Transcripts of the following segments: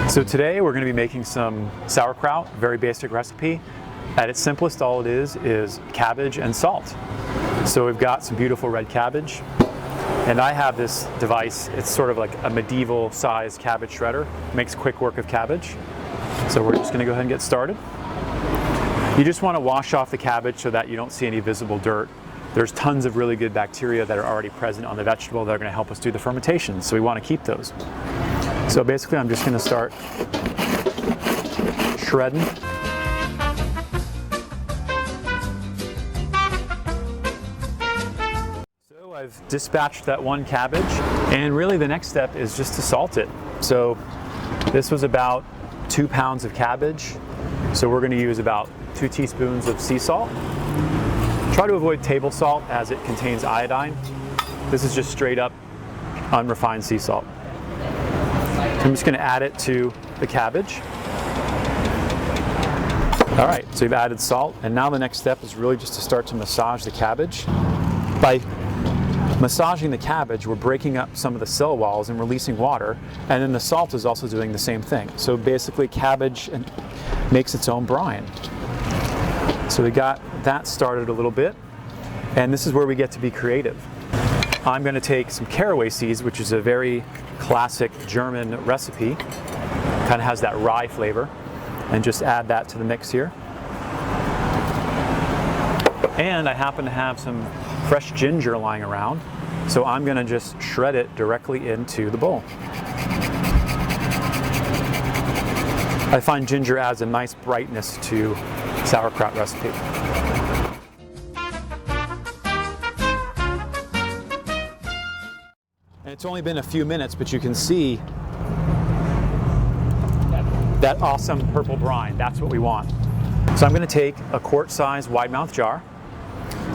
So today we're going to be making some sauerkraut, very basic recipe. At its simplest, all it is cabbage and salt. So we've got some beautiful red cabbage, and I have this device. It's sort of like a medieval sized cabbage shredder. Makes quick work of cabbage. So we're just going to go ahead and get started. You just want to wash off the cabbage so that you don't see any visible dirt. There's tons of really good bacteria that are already present on the vegetable that are going to help us do the fermentation, so we want to keep those. So basically I'm just going to start shredding. So I've dispatched that one cabbage, and really the next step is just to salt it. So this was about 2 pounds of cabbage, so we're going to use about 2 teaspoons of sea salt. Try to avoid table salt as it contains iodine. This is just straight up unrefined sea salt. So I'm just going to add it to the cabbage. All right, so you've added salt, and now the next step is really just to start to massage the cabbage. By massaging the cabbage, we're breaking up some of the cell walls and releasing water, and then the salt is also doing the same thing. So basically cabbage makes its own brine. So we got that started a little bit, and this is where we get to be creative. I'm going to take some caraway seeds, which is a very classic German recipe, kind of has that rye flavor, and just add that to the mix here. And I happen to have some fresh ginger lying around, so I'm going to just shred it directly into the bowl. I find ginger adds a nice brightness to sauerkraut recipe. And it's only been a few minutes, but you can see that awesome purple brine. That's what we want. So I'm going to take a quart-sized wide-mouth jar,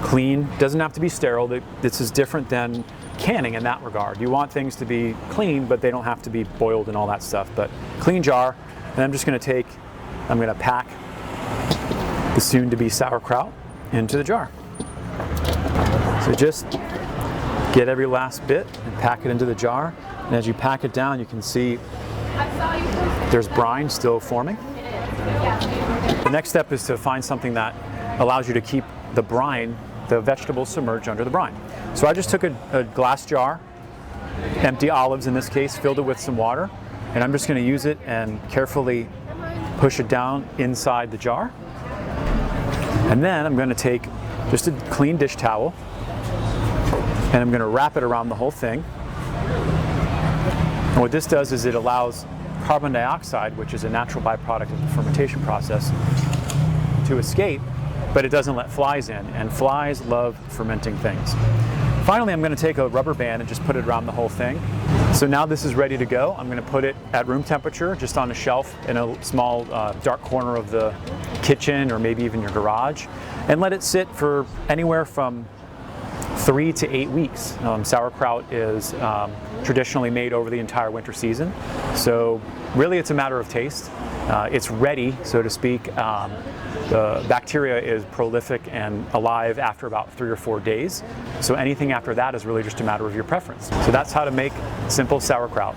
clean, doesn't have to be sterile. This is different than canning in that regard. You want things to be clean, but they don't have to be boiled and all that stuff. But clean jar, and I'm just going to I'm going to pack the soon-to-be sauerkraut into the jar. So just get every last bit and pack it into the jar. And as you pack it down, you can see there's brine still forming. The next step is to find something that allows you to keep the brine, the vegetables submerged under the brine. So I just took a glass jar, empty olives in this case, filled it with some water, and I'm just going to use it and carefully push it down inside the jar. And then I'm going to take just a clean dish towel, and I'm going to wrap it around the whole thing. And what this does is it allows carbon dioxide, which is a natural byproduct of the fermentation process, to escape, but it doesn't let flies in, and flies love fermenting things. Finally, I'm going to take a rubber band and just put it around the whole thing. So now this is ready to go. I'm going to put it at room temperature, just on a shelf in a small dark corner of the kitchen, or maybe even your garage, and let it sit for anywhere from 3 to 8 weeks. Sauerkraut is traditionally made over the entire winter season, so really it's a matter of taste. It's ready, so to speak. The bacteria is prolific and alive after about 3 or 4 days, so anything after that is really just a matter of your preference. So that's how to make simple sauerkraut.